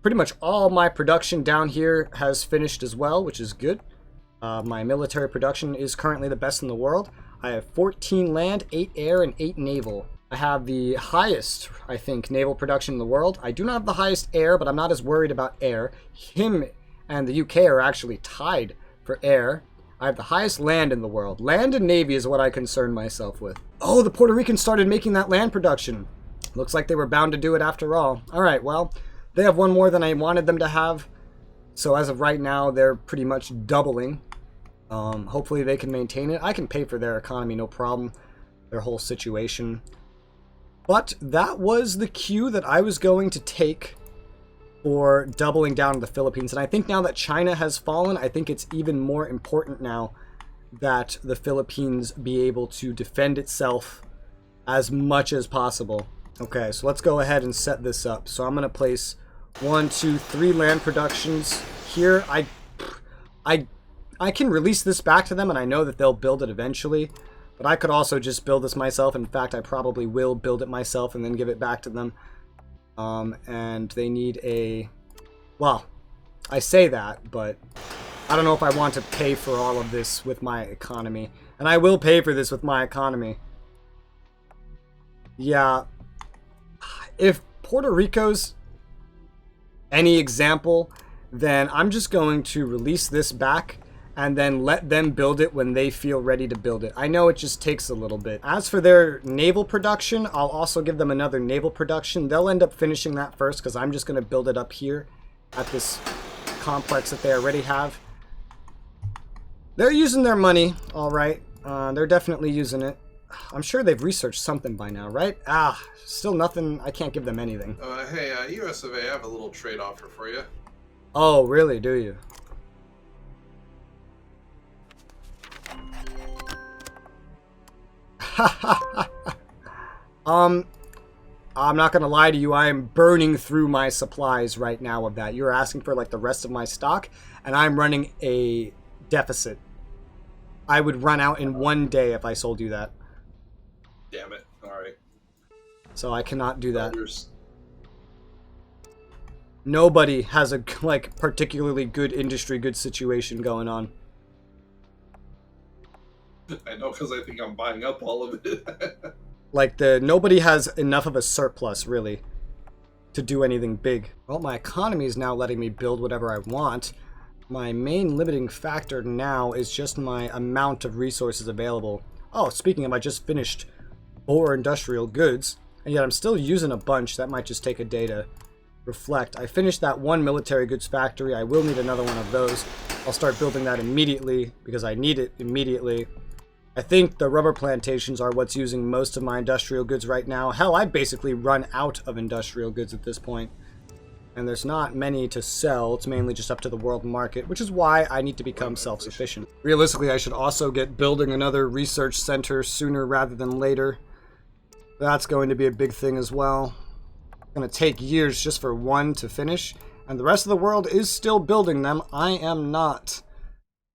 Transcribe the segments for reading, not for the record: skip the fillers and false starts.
pretty much all my production down here has finished as well, which is good. My military production is currently the best in the world. I have 14 land, 8 air, and 8 naval. I have the highest, I think, naval production in the world. I do not have the highest air, but I'm not as worried about air. Him and the UK are actually tied for air. I have the highest land in the world. Land and navy is what I concern myself with. Oh, the Puerto Ricans started making that land production. Looks like they were bound to do it after all. Alright, well, they have one more than I wanted them to have. So as of right now, they're pretty much doubling. Hopefully they can maintain it. I can pay for their economy, no problem. Their whole situation. But that was the cue that I was going to take for doubling down on the Philippines. And I think now that China has fallen, I think it's even more important now that the Philippines be able to defend itself as much as possible. Okay, so let's go ahead and set this up. So I'm going to place 1, 2, 3 land productions here. I can release this back to them, and I know that they'll build it eventually. But I could also just build this myself. In fact, I probably will build it myself and then give it back to them. And they need a... Well, I say that, but I don't know if I want to pay for all of this with my economy. And I will pay for this with my economy. Yeah. If Puerto Rico's any example, then I'm just going to release this back and then let them build it when they feel ready to build it. I know it just takes a little bit. As for their naval production, I'll also give them another naval production. They'll end up finishing that first because I'm just going to build it up here at this complex that they already have. They're using their money, all right. They're definitely using it. I'm sure they've researched something by now, right? Still nothing. I can't give them anything. Hey, US of A, I have a little trade offer for you. Oh, really? Do you? I'm not gonna lie to you, I am burning through my supplies right now of that. You're asking for like the rest of my stock, and I'm running a deficit. I would run out in 1 day if I sold you that. Damn it. Alright. So I cannot do that. Nobody has a like particularly good industry, good situation going on. I know, because I think I'm buying up all of it. Like, nobody has enough of a surplus, really, to do anything big. Well, my economy is now letting me build whatever I want. My main limiting factor now is just my amount of resources available. Oh, speaking of, I just finished 4 industrial goods, and yet I'm still using a bunch. That might just take a day to reflect. I finished that 1 military goods factory. I will need another one of those. I'll start building that immediately, because I need it immediately. I think the rubber plantations are what's using most of my industrial goods right now. Hell, I've basically run out of industrial goods at this point. And there's not many to sell. It's mainly just up to the world market, which is why I need to become self-sufficient. Realistically, I should also get building another research center sooner rather than later. That's going to be a big thing as well. It's going to take years just for one to finish. And the rest of the world is still building them. I am not.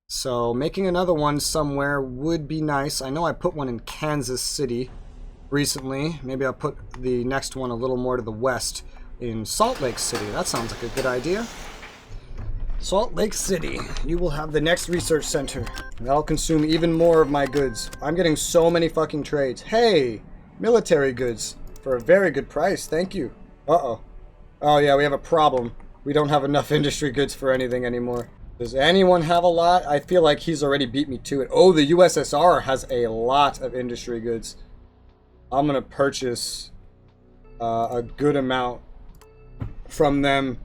So making another one somewhere would be nice. I know I put one in Kansas City recently. Maybe I'll put the next one a little more to the west in Salt Lake City. That sounds like a good idea. Salt Lake City. You will have the next research center. That'll consume even more of my goods. I'm getting so many fucking trades. Hey! Military goods. For a very good price. Thank you. Uh-oh. Oh yeah, we have a problem. We don't have enough industry goods for anything anymore. Does anyone have a lot? I feel like he's already beat me to it. Oh, the USSR has a lot of industry goods. I'm going to purchase a good amount from them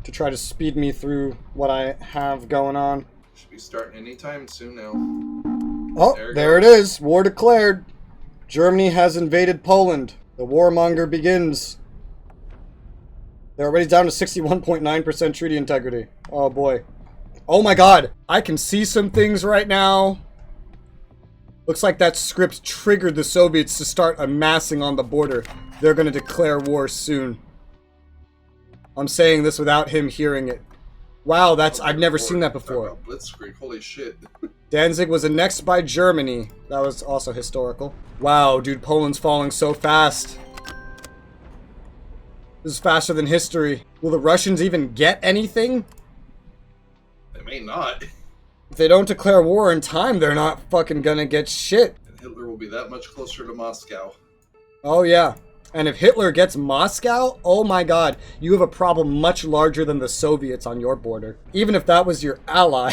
to try to speed me through what I have going on. Should be starting anytime soon now. Oh, there it is. War declared. Germany has invaded Poland. The warmonger begins. They're already down to 61.9% treaty integrity. Oh boy. Oh my god, I can see some things right now. Looks like that script triggered the Soviets to start amassing on the border. They're gonna declare war soon. I'm saying this without him hearing it. Wow, I've never seen that before. Blitzkrieg, holy shit. Danzig was annexed by Germany. That was also historical. Wow, dude, Poland's falling so fast. This is faster than history. Will the Russians even get anything? They may not. If they don't declare war in time, they're not fucking gonna get shit. And Hitler will be that much closer to Moscow. Oh yeah. And if Hitler gets Moscow, oh my god, you have a problem much larger than the Soviets on your border. Even if that was your ally,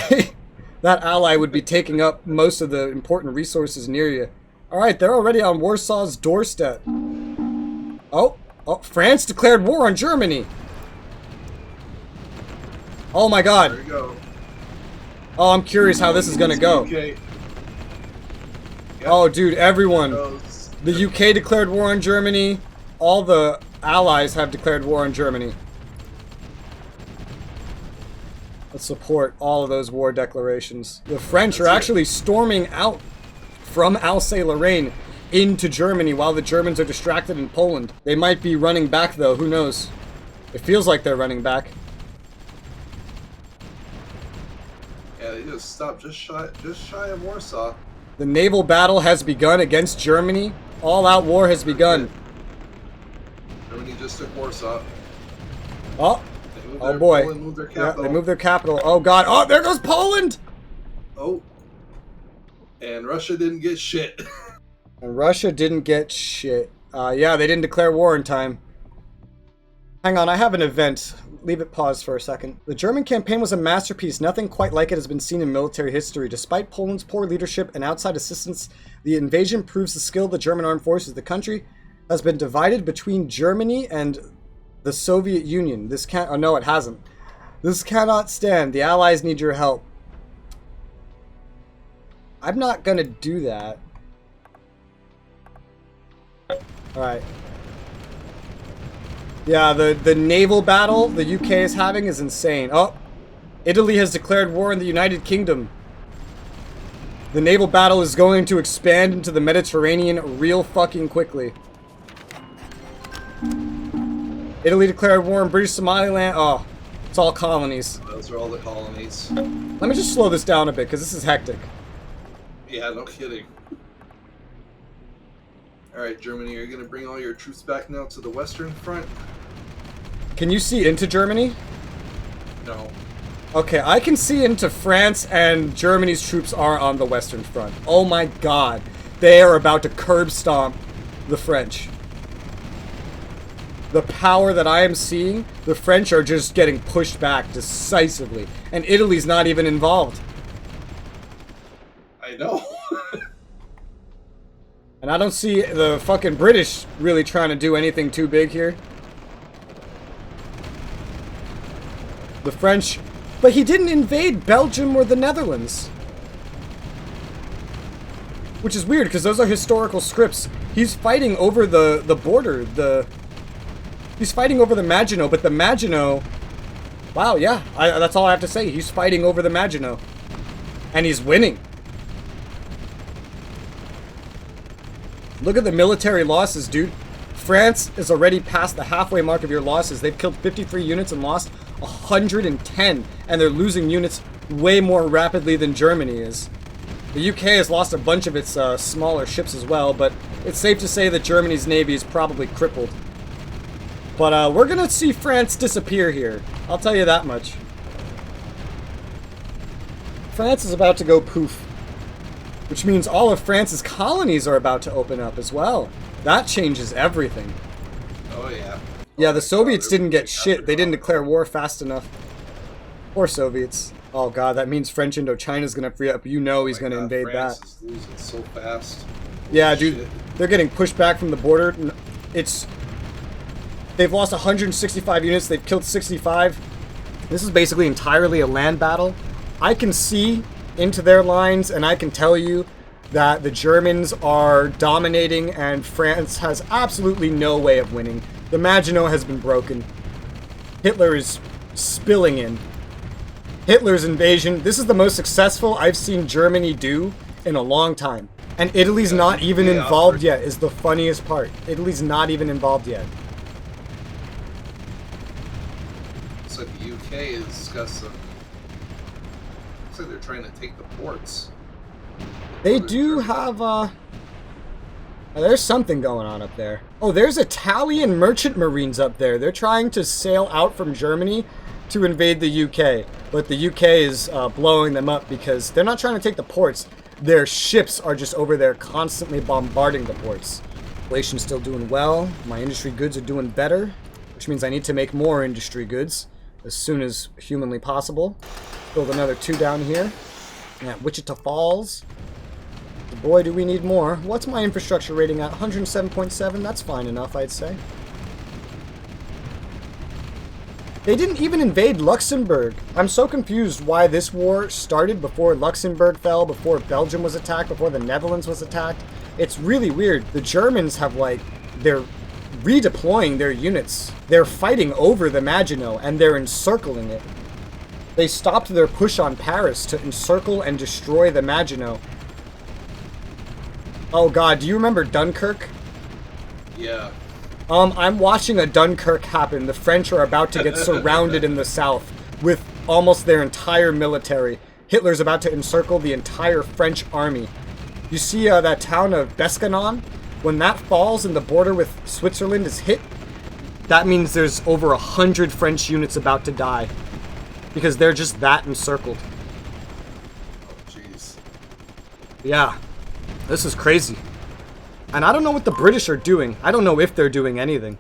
that ally would be taking up most of the important resources near you. Alright, they're already on Warsaw's doorstep. Oh, France declared war on Germany. Oh my god. There you go. Oh, I'm curious how this is gonna go. Okay. Yep. Oh, dude, everyone. The UK declared war on Germany. All the allies have declared war on Germany. Let's support all of those war declarations. The French are actually storming out from Alsace-Lorraine into Germany while the Germans are distracted in Poland. They might be running back though, who knows? It feels like they're running back. Yeah, they just stopped just shy of Warsaw. The naval battle has begun against Germany. All-out war has begun. Germany just took Warsaw. Oh, oh boy. Poland moved their Yeah, capital. they moved their capital. Oh god. Oh, there goes Poland! Oh. And Russia didn't get shit. And Russia didn't get shit. Yeah, they didn't declare war in time. Hang on, I have an event. Leave it paused for a second. The German campaign was a masterpiece. Nothing quite like it has been seen in military history. Despite Poland's poor leadership and outside assistance, the invasion proves the skill of the German armed forces. The country has been divided between Germany and the Soviet Union. This can't... Oh, no, it hasn't. This cannot stand. The Allies need your help. I'm not gonna do that. Alright. Yeah, the naval battle the UK is having is insane. Oh, Italy has declared war on the United Kingdom. The naval battle is going to expand into the Mediterranean real fucking quickly. Italy declared war on British Somaliland. Oh, it's all colonies. Those are all the colonies. Let me just slow this down a bit, because this is hectic. Yeah, no kidding. Alright, Germany, are you going to bring all your troops back now to the Western Front? Can you see into Germany? No. Okay, I can see into France, and Germany's troops are on the Western Front. Oh my god. They are about to curb stomp the French. The power that I am seeing, the French are just getting pushed back decisively. And Italy's not even involved. I know. And I don't see the fucking British really trying to do anything too big here. The French... But he didn't invade Belgium or the Netherlands. Which is weird, because those are historical scripts. He's fighting over the border, He's fighting over the Maginot, but the Maginot... Wow, yeah, that's all I have to say. He's fighting over the Maginot. And he's winning. Look at the military losses, dude. France is already past the halfway mark of your losses. They've killed 53 units and lost 110. And they're losing units way more rapidly than Germany is. The UK has lost a bunch of its smaller ships as well, but it's safe to say that Germany's navy is probably crippled. But we're gonna see France disappear here. I'll tell you that much. France is about to go poof. Which means all of France's colonies are about to open up as well. That changes everything. Oh, yeah. Yeah, the Soviets didn't get shit. They didn't declare war fast enough. Poor Soviets. Oh god, that means French Indochina's gonna free up. You know he's gonna invade France that. is losing so fast. Yeah, dude. They're getting pushed back from the border. They've lost 165 units. They've killed 65. This is basically entirely a land battle. I can see into their lines, and I can tell you that the Germans are dominating, and France has absolutely no way of winning. The Maginot has been broken. Hitler is spilling in. Hitler's invasion, this is the most successful I've seen Germany do in a long time. And Italy's not even involved yet, is the funniest part. Italy's not even involved yet. Looks like the UK has got some... Looks like they're trying to take the ports. They do have, Oh, there's something going on up there. Oh, there's Italian merchant marines up there. They're trying to sail out from Germany to invade the UK. But the UK is blowing them up because they're not trying to take the ports. Their ships are just over there constantly bombarding the ports. Inflation's still doing well. My industry goods are doing better, which means I need to make more industry goods as soon as humanly possible. Build another 2 down here. At Wichita Falls. Boy, do we need more. What's my infrastructure rating at? 107.7? That's fine enough, I'd say. They didn't even invade Luxembourg. I'm so confused why this war started before Luxembourg fell, before Belgium was attacked, before the Netherlands was attacked. It's really weird. The Germans have, like, they're redeploying their units. They're fighting over the Maginot, and they're encircling it. They stopped their push on Paris to encircle and destroy the Maginot. Oh god, do you remember Dunkirk? Yeah. I'm watching a Dunkirk happen. The French are about to get surrounded in the south with almost their entire military. Hitler's about to encircle the entire French army. You see that town of Bescanon? When that falls and the border with Switzerland is hit, that means there's over 100 French units about to die. Because they're just that encircled. Oh, jeez. Yeah. This is crazy. And I don't know what the British are doing. I don't know if they're doing anything.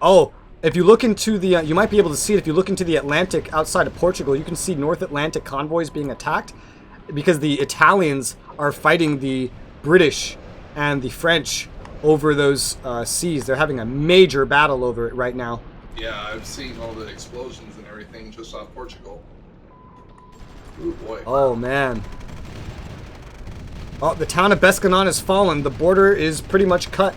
Oh, if you look into the... you might be able to see it if you look into the Atlantic outside of Portugal. You can see North Atlantic convoys being attacked. Because the Italians are fighting the British and the French over those seas. They're having a major battle over it right now. Yeah, I've seen all the explosions and everything just off Portugal. Ooh, boy. Oh, man. Oh, the town of Bescanon has fallen. The border is pretty much cut.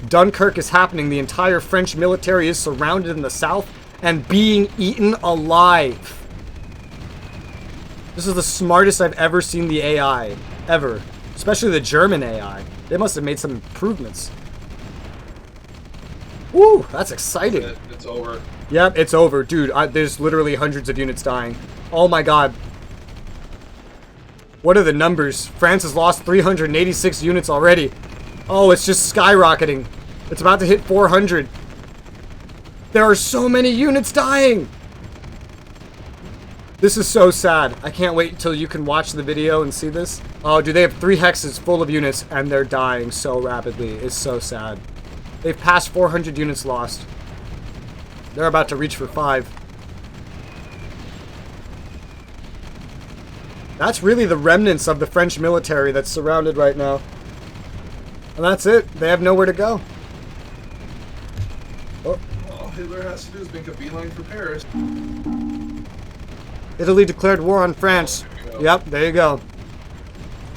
Dunkirk is happening. The entire French military is surrounded in the south and being eaten alive. This is the smartest I've ever seen the AI. Ever. Especially the German AI. They must have made some improvements. Woo, that's exciting. It's over. Yep, it's over. Dude, there's literally hundreds of units dying. Oh my god. What are the numbers? France has lost 386 units already. Oh, it's just skyrocketing. It's about to hit 400. There are so many units dying. This is so sad. I can't wait until you can watch the video and see this. Oh, dude, they have 3 hexes full of units and they're dying so rapidly. It's so sad. They've passed 400 units lost. They're about to reach for 5. That's really the remnants of the French military that's surrounded right now. And that's it. They have nowhere to go. Oh. All Hitler has to do is make a beeline for Paris. Italy declared war on France. Yep, there you go.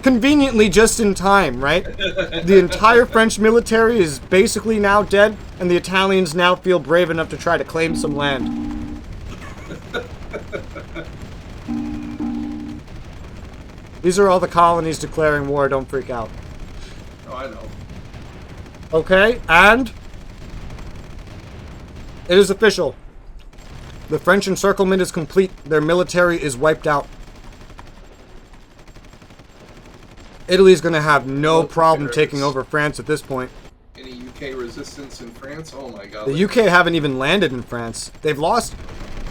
Conveniently just in time, right? The entire French military is basically now dead, and the Italians now feel brave enough to try to claim some land. These are all the colonies declaring war, don't freak out. Oh, I know. Okay, and it is official. The French encirclement is complete. Their military is wiped out. Italy's going to have no problem taking over France at this point. Any UK resistance in France? Oh my god. The UK haven't even landed in France. They've lost...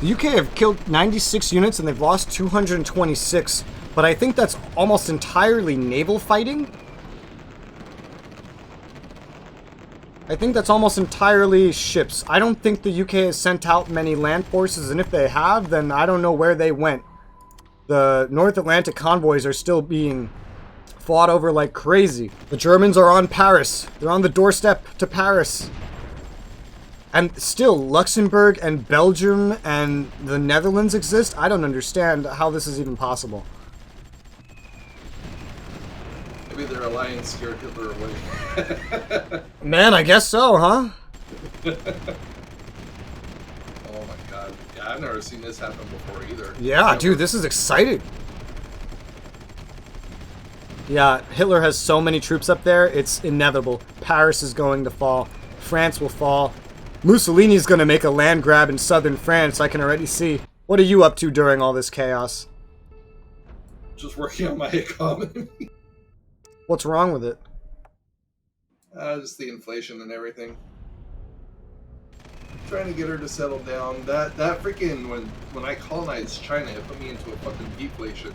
The UK have killed 96 units and they've lost 226. But I think that's almost entirely naval fighting. I think that's almost entirely ships. I don't think the UK has sent out many land forces, and if they have, then I don't know where they went. The North Atlantic convoys are still being fought over like crazy. The Germans are on Paris. They're on the doorstep to Paris. And still, Luxembourg and Belgium and the Netherlands exist? I don't understand how this is even possible. Maybe their alliance scared Hitler away. Man, I guess so, huh? Oh my god. Yeah, I've never seen this happen before either. Yeah, dude, this is exciting. Yeah, Hitler has so many troops up there, it's inevitable. Paris is going to fall. France will fall. Mussolini's going to make a land grab in southern France, I can already see. What are you up to during all this chaos? Just working on my economy. What's wrong with it? Just the inflation and everything. Trying to get her to settle down. That freaking when I colonized China, it put me into a fucking deflation.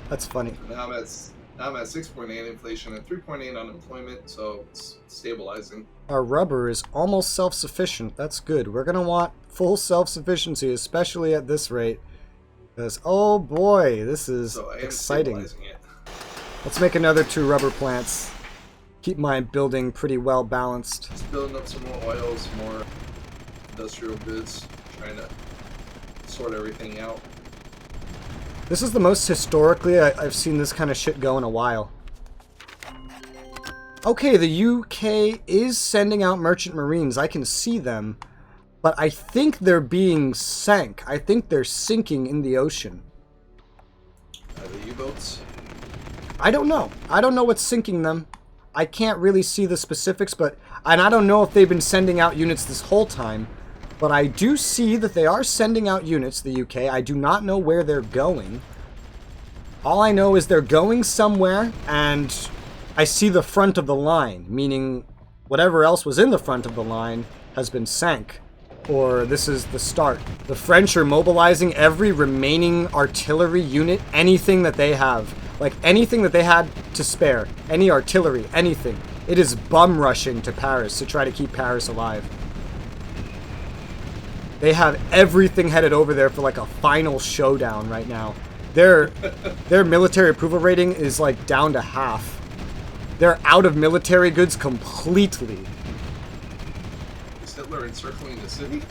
That's funny. Now I'm at 6.8 inflation and 3.8 unemployment, so it's stabilizing. Our rubber is almost self-sufficient. That's good. We're gonna want full self-sufficiency, especially at this rate. Because, oh boy, this is So I am exciting. stabilizing it. Let's make another 2 rubber plants. Keep my building pretty well balanced. Just building up some more oil, some more industrial goods, trying to sort everything out. This is the most historically I've seen this kind of shit go in a while. Okay, the UK is sending out merchant marines. I can see them. But I think they're being sank. I think they're sinking in the ocean. The U-boats? I don't know. I don't know what's sinking them. I can't really see the specifics, and I don't know if they've been sending out units this whole time. But I do see that they are sending out units, the UK. I do not know where they're going. All I know is they're going somewhere, and I see the front of the line, meaning whatever else was in the front of the line has been sank. Or this is the start. The French are mobilizing every remaining artillery unit, anything that they have. Like anything that they had to spare. Any artillery, anything. It is bum rushing to Paris to try to keep Paris alive. They have everything headed over there for like a final showdown right now. Their military approval rating is like down to half. They're out of military goods completely. Is Hitler encircling the city?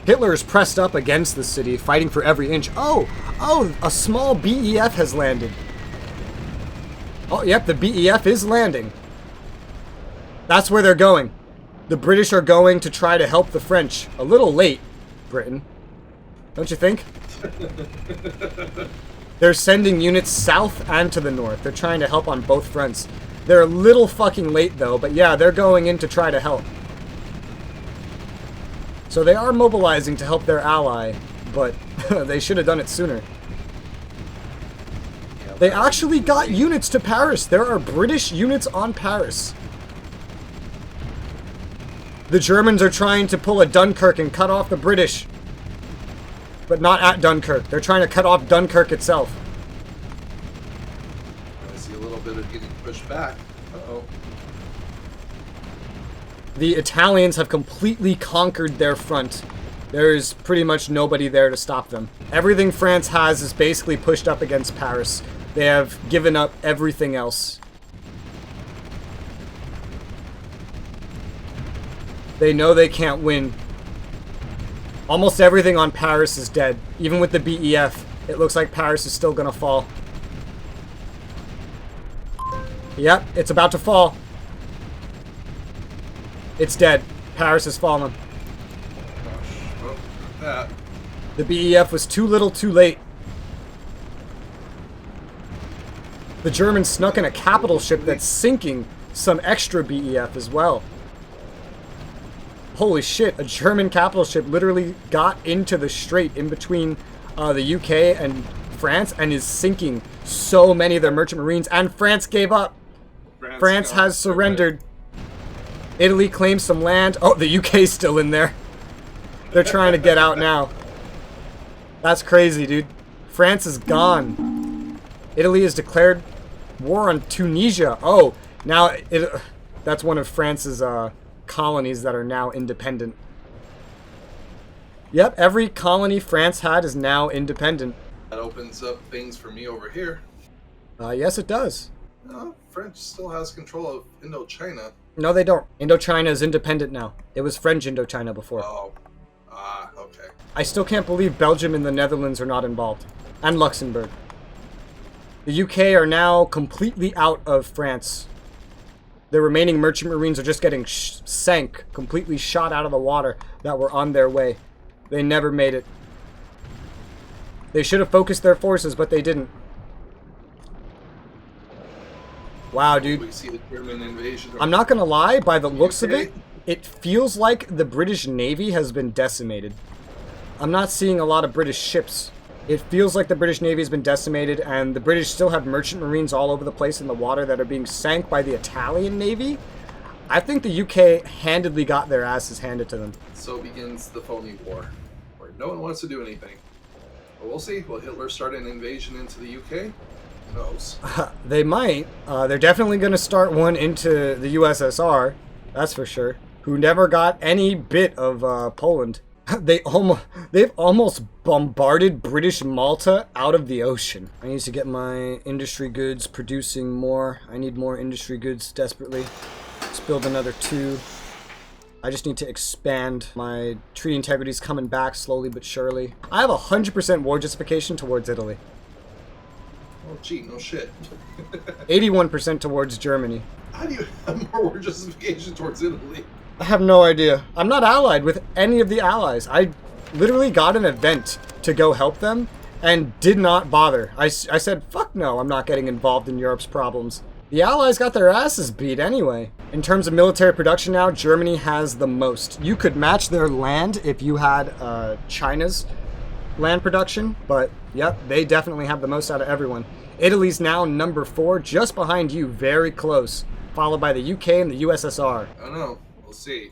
Hitler is pressed up against the city, fighting for every inch. Oh, a small BEF has landed. Oh, yep, the BEF is landing. That's where they're going. The British are going to try to help the French. A little late, Britain. Don't you think? They're sending units south and to the north. They're trying to help on both fronts. They're a little fucking late, though, but yeah, they're going in to try to help. So they are mobilizing to help their ally, but they should have done it sooner. They actually got units to Paris. There are British units on Paris. The Germans are trying to pull a Dunkirk and cut off the British. But not at Dunkirk. They're trying to cut off Dunkirk itself. I see a little bit of getting pushed back. Uh-oh. The Italians have completely conquered their front. There's pretty much nobody there to stop them. Everything France has is basically pushed up against Paris. They have given up everything else. They know they can't win. Almost everything on Paris is dead. Even with the BEF, it looks like Paris is still gonna fall. Yep, it's about to fall. It's dead. Paris has fallen. Gosh, well, that. The BEF was too little too late. The Germans snuck in a capital ship that's sinking some extra BEF as well. Holy shit, a German capital ship literally got into the strait in between the UK and France and is sinking so many of their merchant marines, and France gave up. France has surrendered. Italy claims some land. Oh, the UK's still in there. They're trying to get out now. That's crazy, dude. France is gone. Italy has declared war on Tunisia. Oh, now that's one of France's colonies that are now independent. Yep, every colony France had is now independent. That opens up things for me over here. Yes, it does. No, French still has control of Indochina. No, they don't. Indochina is independent now. It was French Indochina before. Oh. Okay. I still can't believe Belgium and the Netherlands are not involved. And Luxembourg. The UK are now completely out of France. The remaining merchant marines are just getting sank, completely shot out of the water that were on their way. They never made it. They should have focused their forces, but they didn't. Wow, dude. We see the German invasion. I'm not gonna lie, by the looks of it, it feels like the British Navy has been decimated. I'm not seeing a lot of British ships. It feels like the British Navy has been decimated, and the British still have merchant marines all over the place in the water that are being sank by the Italian Navy. I think the UK handedly got their asses handed to them. So begins the phony war, where no one wants to do anything. But we'll see. Will Hitler start an invasion into the UK? Who knows? They might. They're definitely going to start one into the USSR, that's for sure, who never got any bit of Poland. They've almost bombarded British Malta out of the ocean. I need to get my industry goods producing more. I need more industry goods desperately. Let's build another 2. I just need to expand. My treaty integrity is coming back slowly but surely. I have 100% war justification towards Italy. Oh, gee, no shit. 81% towards Germany. How do you have more war justification towards Italy? I have no idea. I'm not allied with any of the allies. I literally got an event to go help them and did not bother. I said, fuck no, I'm not getting involved in Europe's problems. The allies got their asses beat anyway. In terms of military production now, Germany has the most. You could match their land if you had China's land production, but yep, they definitely have the most out of everyone. Italy's now number 4, just behind you, very close, followed by the UK and the USSR. I don't know. We'll see.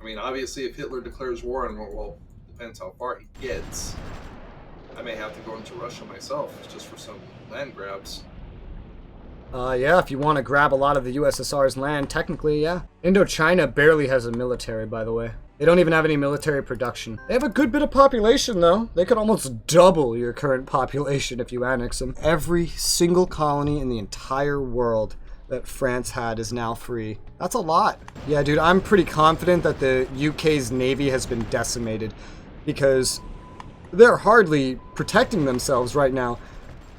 I mean, obviously, if Hitler declares war on, well, depends how far he gets. I may have to go into Russia myself, just for some land grabs. Yeah, if you want to grab a lot of the USSR's land, technically, yeah. Indochina barely has a military, by the way. They don't even have any military production. They have a good bit of population, though. They could almost double your current population if you annex them. Every single colony in the entire world that France had is now free. That's a lot. Yeah, dude, I'm pretty confident that the UK's navy has been decimated because they're hardly protecting themselves right now.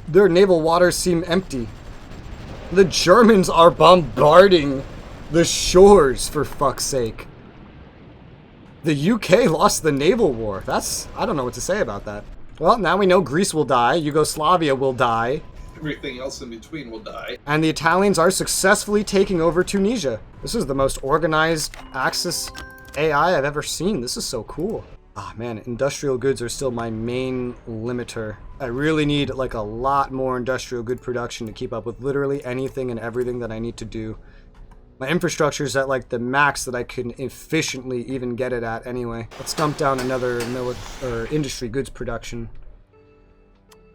Their naval waters seem empty. The Germans are bombarding the shores, for fuck's sake. The UK lost the naval war. I don't know what to say about that. Well, now we know Greece will die, Yugoslavia will die. Everything else in between will die. And the Italians are successfully taking over Tunisia. This is the most organized Axis AI I've ever seen. This is so cool. Ah, man, industrial goods are still my main limiter. I really need like a lot more industrial good production to keep up with literally anything and everything that I need to do. My infrastructure is at like the max that I can efficiently even get it at anyway. Let's dump down another industry goods production.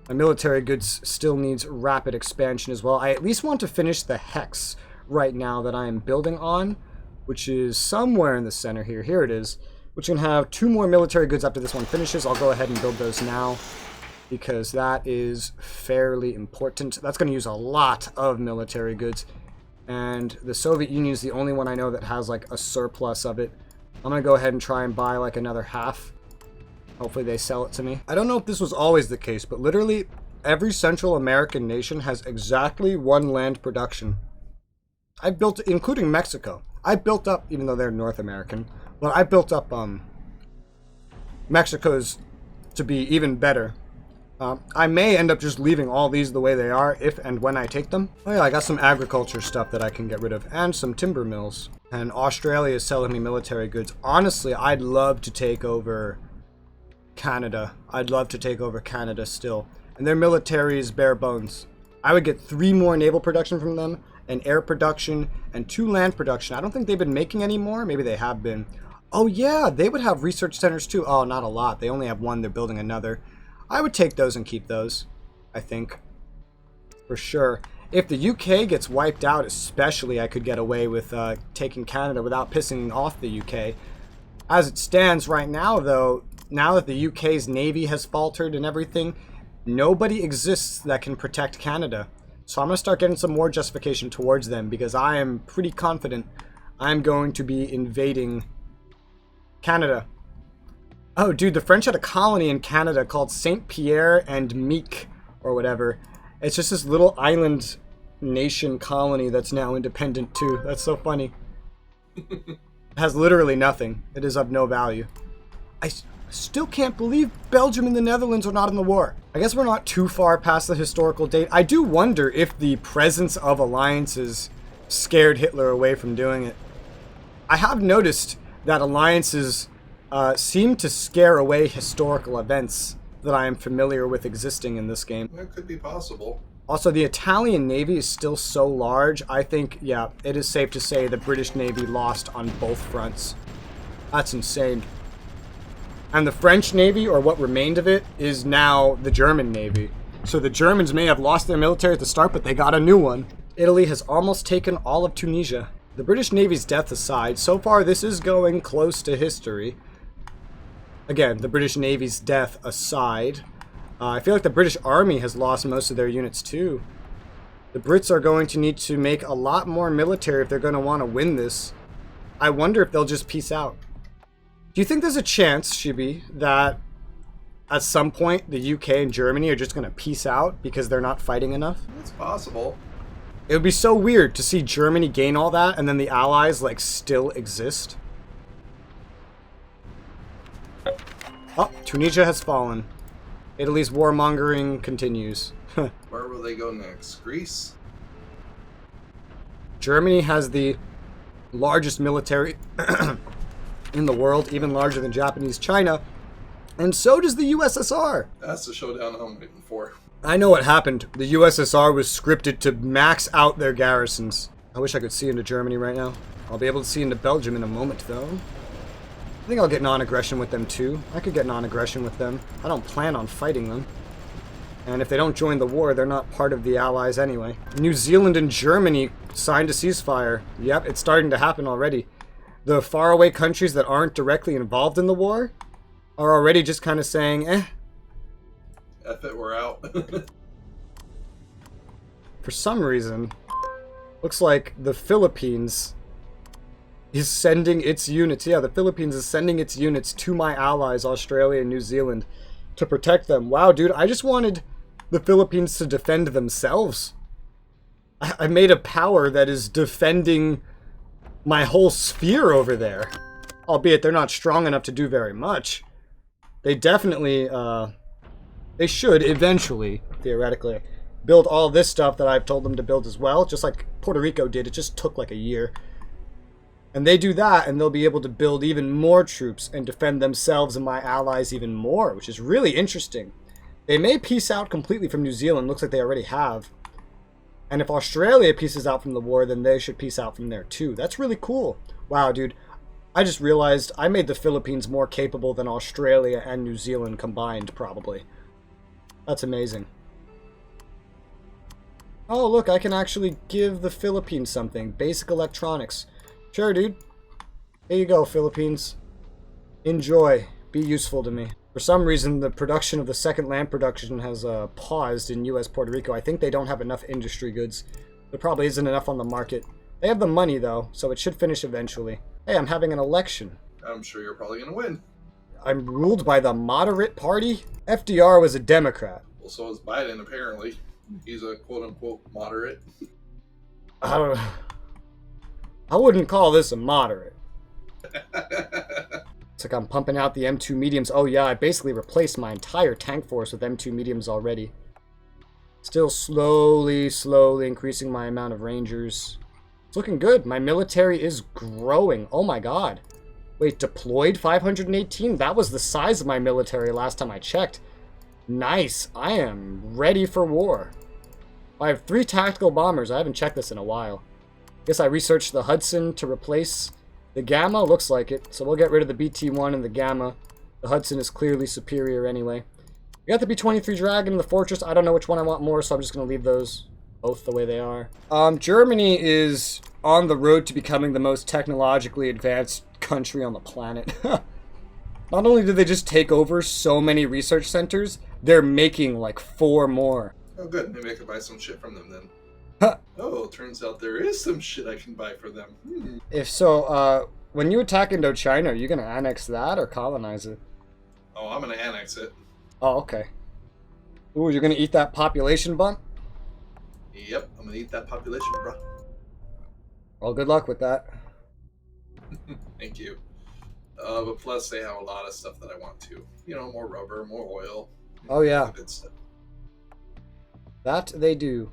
My military goods still needs rapid expansion as well. I at least want to finish the hex right now that I am building on, which is somewhere in the center here. Here it is. Which can have 2 more military goods after this one finishes. I'll go ahead and build those now because that is fairly important. That's going to use a lot of military goods. And the Soviet Union is the only one I know that has like a surplus of it. I'm going to go ahead and try and buy like another half. Hopefully they sell it to me. I don't know if this was always the case, but literally every Central American nation has exactly 1 land production. I built, including Mexico. I built up, even though they're North American, well, I built up Mexico's to be even better. I may end up just leaving all these the way they are if and when I take them. Oh yeah, I got some agriculture stuff that I can get rid of, and some timber mills. And Australia is selling me military goods. Honestly, I'd love to take over Canada. I'd love to take over Canada still. And their military is bare bones. I would get 3 more naval production from them, and air production, and 2 land production. I don't think they've been making any more. Maybe they have been. Oh yeah, they would have research centers too. Oh, not a lot. They only have 1. They're building another. I would take those and keep those, I think. For sure. If the UK gets wiped out, especially, I could get away with taking Canada without pissing off the UK. As it stands right now, though, now that the UK's navy has faltered and everything, nobody exists that can protect Canada. So I'm going to start getting some more justification towards them because I am pretty confident I'm going to be invading Canada. Oh, dude, the French had a colony in Canada called Saint Pierre and Miquelon, or whatever. It's just this little island nation colony that's now independent, too. That's so funny. It has literally nothing. It is of no value. I still can't believe Belgium and the Netherlands are not in the war. I guess we're not too far past the historical date. I do wonder if the presence of alliances scared Hitler away from doing it. I have noticed that alliances seem to scare away historical events that I am familiar with existing in this game. That could be possible. Also, the Italian Navy is still so large, I think, yeah, it is safe to say the British Navy lost on both fronts. That's insane. And the French Navy, or what remained of it, is now the German Navy. So the Germans may have lost their military at the start, but they got a new one. Italy has almost taken all of Tunisia. The British Navy's death aside, so far this is going close to history. Again, the British Navy's death aside, I feel like the British Army has lost most of their units too. The Brits are going to need to make a lot more military if they're going to want to win this. I wonder if they'll just peace out. Do you think there's a chance, Shibi, that at some point the UK and Germany are just going to peace out because they're not fighting enough? It's possible. It would be so weird to see Germany gain all that and then the Allies, like, still exist. Oh, Tunisia has fallen. Italy's warmongering continues. Where will they go next? Greece? Germany has the largest military in the world, even larger than Japanese China. And so does the USSR. That's the showdown I'm waiting for. I know what happened. The USSR was scripted to max out their garrisons. I wish I could see into Germany right now. I'll be able to see into Belgium in a moment, though. I think I'll get non-aggression with them, too. I could get non-aggression with them. I don't plan on fighting them. And if they don't join the war, they're not part of the Allies anyway. New Zealand and Germany signed a ceasefire. Yep, it's starting to happen already. The faraway countries that aren't directly involved in the war are already just kind of saying, eh. F it, we're out. For some reason, looks like the Philippines is sending its units. Yeah, the Philippines is sending its units to my allies, Australia and New Zealand, to protect them. Wow, dude, I just wanted the Philippines to defend themselves. I made a power that is defending my whole sphere over there. Albeit they're not strong enough to do very much. They definitely, they should eventually, theoretically, build all this stuff that I've told them to build as well, just like Puerto Rico did. It just took like a year. And they do that, and they'll be able to build even more troops and defend themselves and my allies even more, which is really interesting. They may peace out completely from New Zealand. Looks like they already have. And if Australia pieces out from the war, then they should peace out from there too. That's really cool. Wow, dude. I just realized I made the Philippines more capable than Australia and New Zealand combined, probably. That's amazing. Oh, look, I can actually give the Philippines something. Basic electronics. Sure, dude. Here you go, Philippines. Enjoy. Be useful to me. For some reason, the production of the second land production has paused in U.S. Puerto Rico. I think they don't have enough industry goods. There probably isn't enough on the market. They have the money, though, so it should finish eventually. Hey, I'm having an election. I'm sure you're probably going to win. I'm ruled by the moderate party? FDR was a Democrat. Well, so is Biden, apparently. He's a quote-unquote moderate. I wouldn't call this a moderate. It's like I'm pumping out the M2 mediums. Oh yeah, I basically replaced my entire tank force with M2 mediums already. Still slowly increasing my amount of rangers. It's looking good. My military is growing. Oh my god. Wait, deployed 518? That was the size of my military last time I checked. Nice. I am ready for war. I have 3 tactical bombers. I haven't checked this in a while. Guess I researched the Hudson to replace the Gamma. Looks like it. So we'll get rid of the BT-1 and the Gamma. The Hudson is clearly superior anyway. We got the B-23 Dragon and the Fortress. I don't know which one I want more, so I'm just going to leave those both the way they are. Germany is on the road to becoming the most technologically advanced country on the planet. Not only did they just take over so many research centers, they're making like 4 more. Oh good, maybe I could buy some shit from them then. Oh, turns out there is some shit I can buy for them. If so, when you attack Indochina, are you going to annex that or colonize it? Oh, I'm going to annex it. Oh, okay. Ooh, you're going to eat that population bump? Yep, I'm going to eat that population, bro. Well, good luck with that. Thank you. But plus, they have a lot of stuff that I want to. You know, more rubber, more oil. Oh, yeah. Good stuff. That they do.